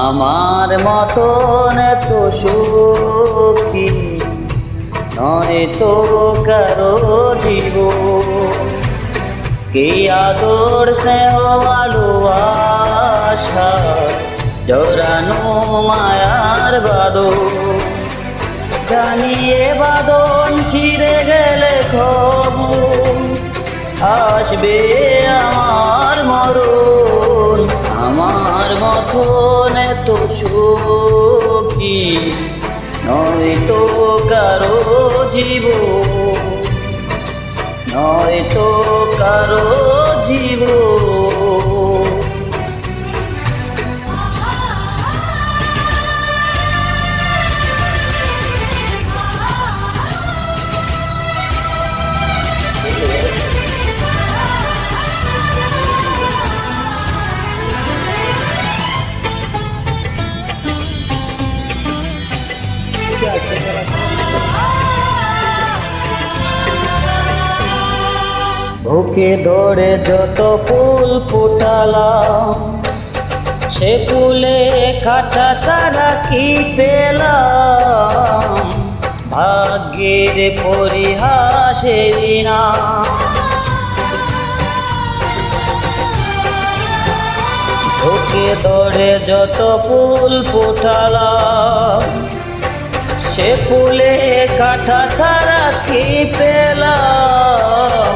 আমার মতন এত সুখী নয় তো কারো জীবন, কি আদর স্নেহ ভালোবাসা জড়ানো মায়ার বাঁধন। জানিয়ে বাঁধন ছিঁড়ে গেলে খবর আসবে আমার মরণ। আমার মতন এত সুখী নয় তো কারো জীবন, নয় তো কারো জীবন। বুকে ধরে যত ফুল ফোটালাম, সে ফুলে কাটা তারা কি পেলাম, ভাগ্যের পরিহাসেরই না। বুকে ধরে যত ফুল ফোটালাম, সে ফুলে কাটা ছাড়া কি পেলাম,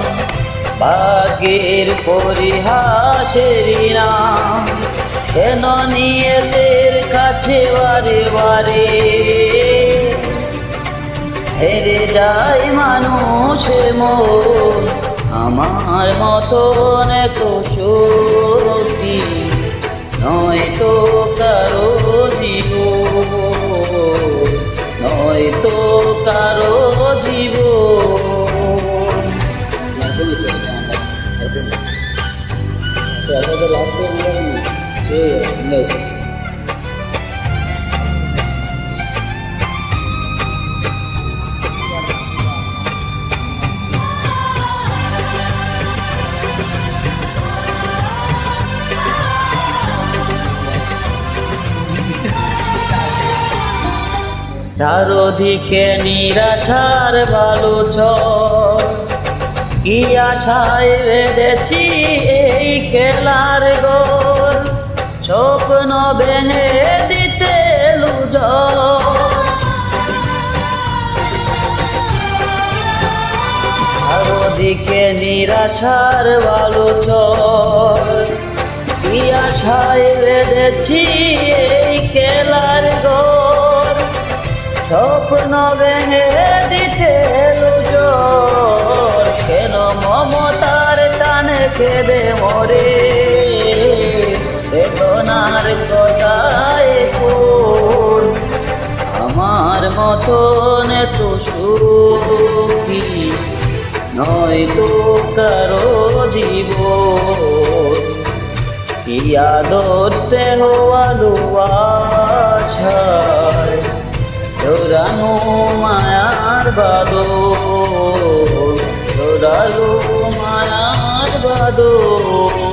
ভাগ্যের পরিহাসেরই না। কেন নিয়তের কাছে বারে বারে হেরে যায় মানুষের মন। আমার মতন এত সুখী নয় তো কারো জীবন, নয় তো কারো জীবন। চারদিকে নিরাশার বালুচর, কি আশায় বেঁধেছি এই খেলার গোল, স্বপ্ন ভেঙে দিতে লুঝর। চারদিকে নিরাশার বালুচর, কি আশায় বেঁধেছি এই খেলার গোল, স্বপ্ন ভেঙে দিতে লুঝর। কেন মমতার টানে কেঁদে মরে বেদনার কথায় কোন। আমার মতন এত সুখী নয় তো কারো জীবন, কি আদর স্নেহ ভালোবাসায় জড়ানো মায়ার বাঁধন, জড়ালো মায়ার বাঁধন।